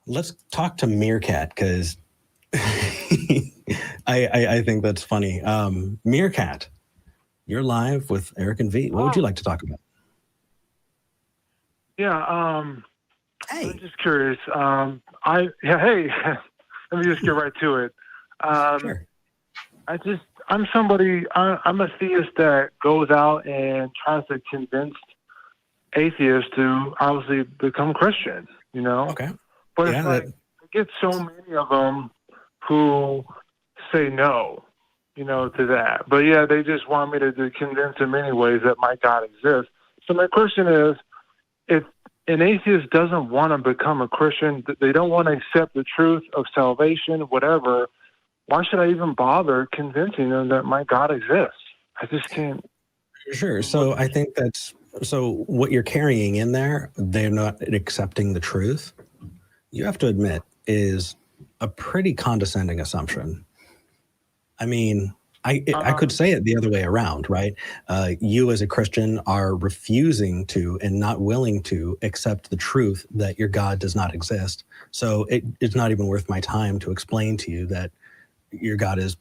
Let's talk to Meerkat because I think that's funny. Meerkat, you're live with Eric and V. What would you like to talk about? Yeah, Hey. I'm just curious. Hey, let me just get right to it. Sure. I'm a theist that goes out and tries to convince atheists to obviously become Christian, Okay. But Yeah, it's like, I get so many of them who say no, to that. But yeah, they just want me to convince them anyways that my God exists. So my question is, if an atheist doesn't want to become a Christian, they don't want to accept the truth of salvation, whatever, why should I even bother convincing them that my God exists? I just can't. Sure. So I think so what you're carrying in there, they're not accepting the truth. You have to admit is a pretty condescending assumption. I mean, I could say it the other way around, right? You as a Christian are refusing to and not willing to accept the truth that your God does not exist. So it's not even worth my time to explain to you that your God is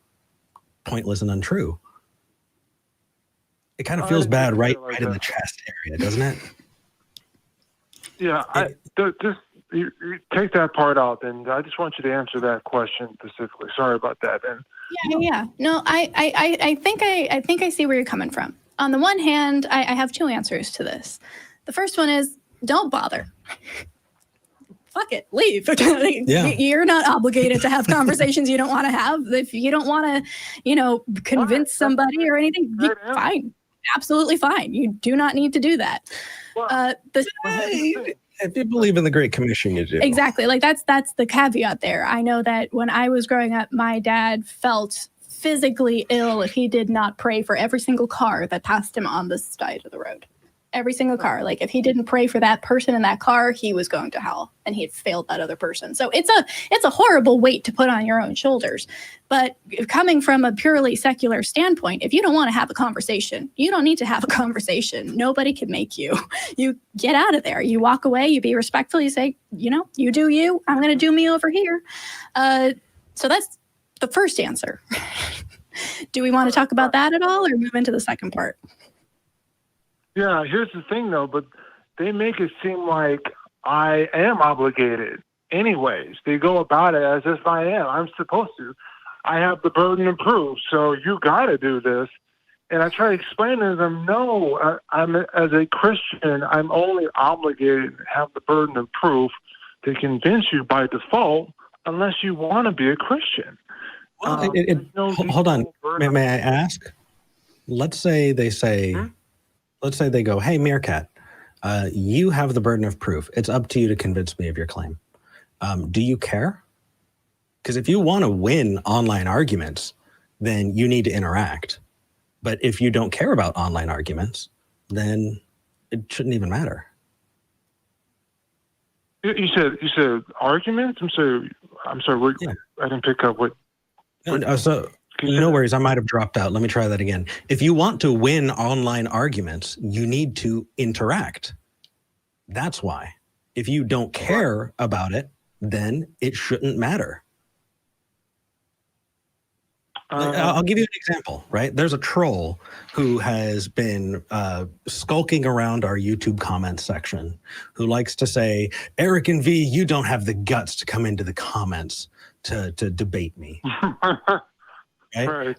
pointless and untrue. It kind of feels bad right in the chest area, doesn't it? Yeah, you take that part out, and I just want you to answer that question specifically. Sorry about that. And yeah. No, I think I see where you're coming from. On the one hand, I have two answers to this. The first one is don't bother. Fuck it, leave. Yeah. You're not obligated to have conversations you don't want to have. If you don't want to, convince somebody or anything, fine. Absolutely fine. You do not need to do that. If you believe in the Great Commission, you do. Exactly. Like that's the caveat there. I know that when I was growing up, my dad felt physically ill if he did not pray for every single car that passed him on the side of the road. Every single car. Like if he didn't pray for that person in that car, he was going to hell and he had failed that other person. So it's a horrible weight to put on your own shoulders. But coming from a purely secular standpoint, if you don't want to have a conversation, you don't need to have a conversation. Nobody can make you. You get out of there. You walk away. You be respectful. You say, you do you. I'm going to do me over here. So that's the first answer. Do we want to talk about that at all or move into the second part? Yeah, here's the thing, though, but they make it seem like I am obligated anyways. They go about it as if I am. I'm supposed to. I have the burden of proof, so you got to do this. And I try to explain to them, no, as a Christian, I'm only obligated to have the burden of proof to convince you by default unless you want to be a Christian. Well, hold on. May I ask? Let's say they say... Let's say they go, hey, Meerkat, you have the burden of proof. It's up to you to convince me of your claim. Do you care? Because if you want to win online arguments, then you need to interact. But if you don't care about online arguments, then it shouldn't even matter. You said arguments? I'm sorry. Yeah. I didn't pick up what. No worries. I might have dropped out. Let me try that again. If you want to win online arguments, you need to interact. That's why. If you don't care about it, then it shouldn't matter. I'll give you an example, right? There's a troll who has been skulking around our YouTube comments section who likes to say, Eric and V, you don't have the guts to come into the comments to debate me. Right.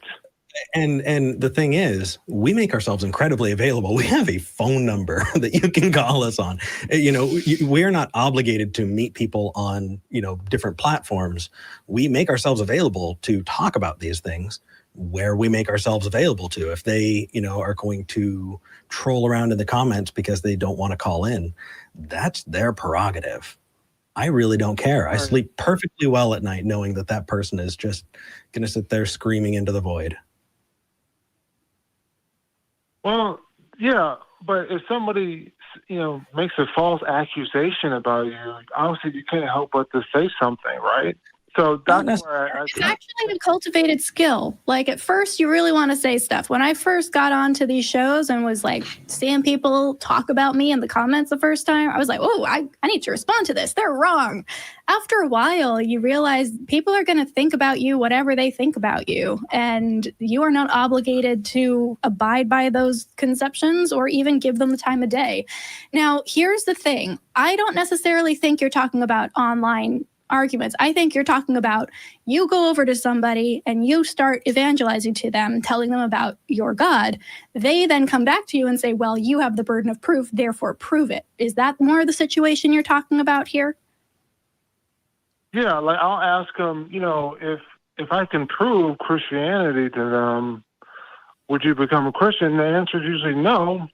And the thing is, we make ourselves incredibly available. We have a phone number that you can call us on. We're not obligated to meet people on, different platforms. We make ourselves available to talk about these things where we make ourselves available to. If they, are going to troll around in the comments because they don't want to call in, that's their prerogative. I really don't care. I sleep perfectly well at night knowing that person is just going to sit there screaming into the void. Well, yeah, but if somebody, makes a false accusation about you, obviously you can't help but to say something, right? So Not that's where It's actually a cultivated skill. Like at first, you really want to say stuff. When I first got onto these shows and was like seeing people talk about me in the comments the first time, I was like, oh, I need to respond to this. They're wrong. After a while, you realize people are going to think about you whatever they think about you. And you are not obligated to abide by those conceptions or even give them the time of day. Now, here's the thing. I don't necessarily think you're talking about online arguments. I think you're talking about you go over to somebody and you start evangelizing to them, telling them about your God. They then come back to you and say, well, you have the burden of proof, therefore prove it. Is that more the situation you're talking about here? Yeah, like I'll ask them, if I can prove Christianity to them, would you become a Christian? The answer is usually no.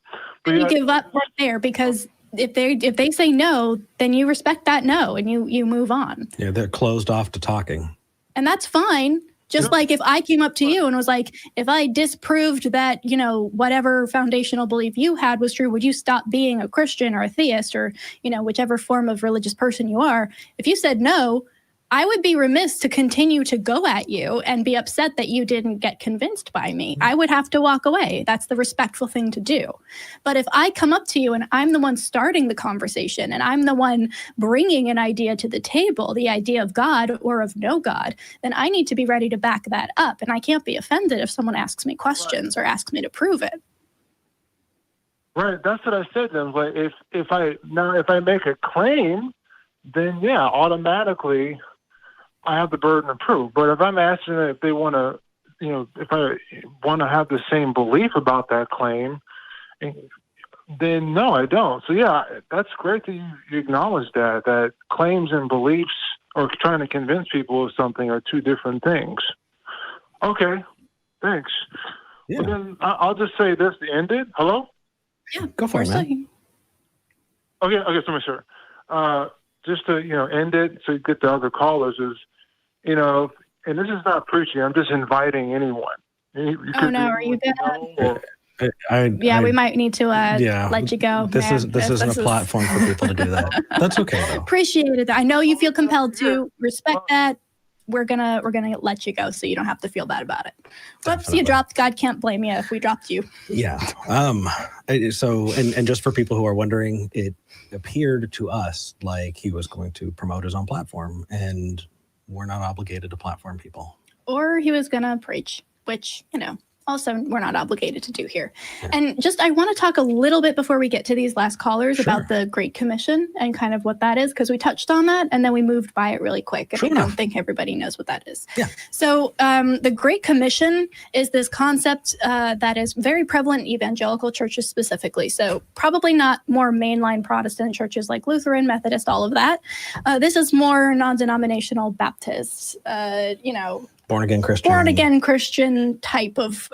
But you give up right there, because if they say no, then you respect that no and you move on. Yeah, they're closed off to talking. And that's fine. Just like if I came up to you and was like, if I disproved that, whatever foundational belief you had was true, would you stop being a Christian or a theist or, whichever form of religious person you are? If you said no, I would be remiss to continue to go at you and be upset that you didn't get convinced by me. I would have to walk away. That's the respectful thing to do. But if I come up to you and I'm the one starting the conversation and I'm the one bringing an idea to the table, the idea of God or of no God, then I need to be ready to back that up. And I can't be offended if someone asks me questions or asks me to prove it. Right. That's what I said to them. Like if I make a claim, then yeah, automatically I have the burden of proof. But if I'm asking them if they want to, if I want to have the same belief about that claim, then no, I don't. So yeah, that's great that you acknowledge that claims and beliefs or trying to convince people of something are two different things. Okay, thanks. Yeah. But then I'll just say this to end it. Hello? Yeah, Go for it, man. Okay, so sure. Just to end it so you get the other callers is, and this is not preaching. I'm just inviting anyone. Are you good? We might need to let you go. This isn't a platform for people to do that. That's okay though. Appreciate it. I know you feel compelled to respect that. We're gonna let you go so you don't have to feel bad about it. Whoops, you dropped. God can't blame you if we dropped you. Yeah. So just for people who are wondering, it appeared to us like he was going to promote his own platform, and we're not obligated to platform people. Or he was gonna preach, which also we're not obligated to do here. Yeah. And I want to talk a little bit before we get to these last callers about the Great Commission and kind of what that is, because we touched on that and then we moved by it really quick. And I don't think everybody knows what that is. Yeah. So the Great Commission is this concept that is very prevalent in evangelical churches specifically. So probably not more mainline Protestant churches like Lutheran, Methodist, all of that. This is more non-denominational Baptist, born again Christian type of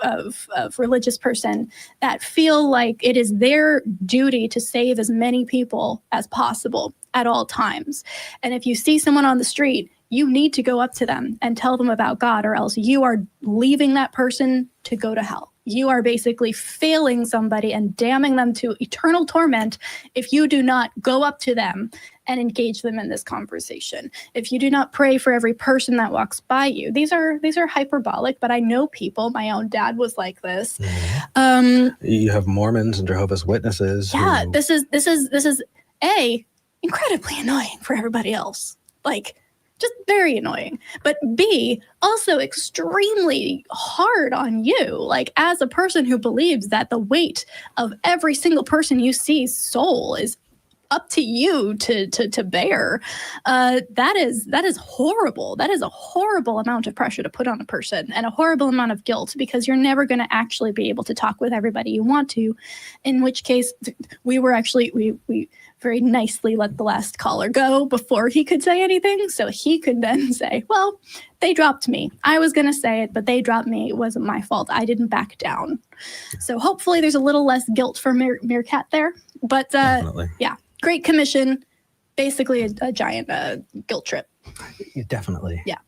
religious person that feel like it is their duty to save as many people as possible at all times. And if you see someone on the street, you need to go up to them and tell them about God, or else you are leaving that person to go to hell. You are basically failing somebody and damning them to eternal torment if you do not go up to them and engage them in this conversation. If you do not pray for every person that walks by you. These are hyperbolic, but I know people. My own dad was like this. You have Mormons and Jehovah's Witnesses. Yeah, this is incredibly annoying for everybody else. Just very annoying. But B, also extremely hard on you. As a person who believes that the weight of every single person you see's soul is up to you to bear, that is horrible. That is a horrible amount of pressure to put on a person and a horrible amount of guilt, because you're never going to actually be able to talk with everybody you want to, in which case we very nicely let the last caller go before he could say anything, so he could then say, well, they dropped me. I was going to say it, but they dropped me. It wasn't my fault. I didn't back down. So hopefully there's a little less guilt for Meerkat there. But yeah, Great Commission, basically a giant guilt trip. Definitely. Yeah.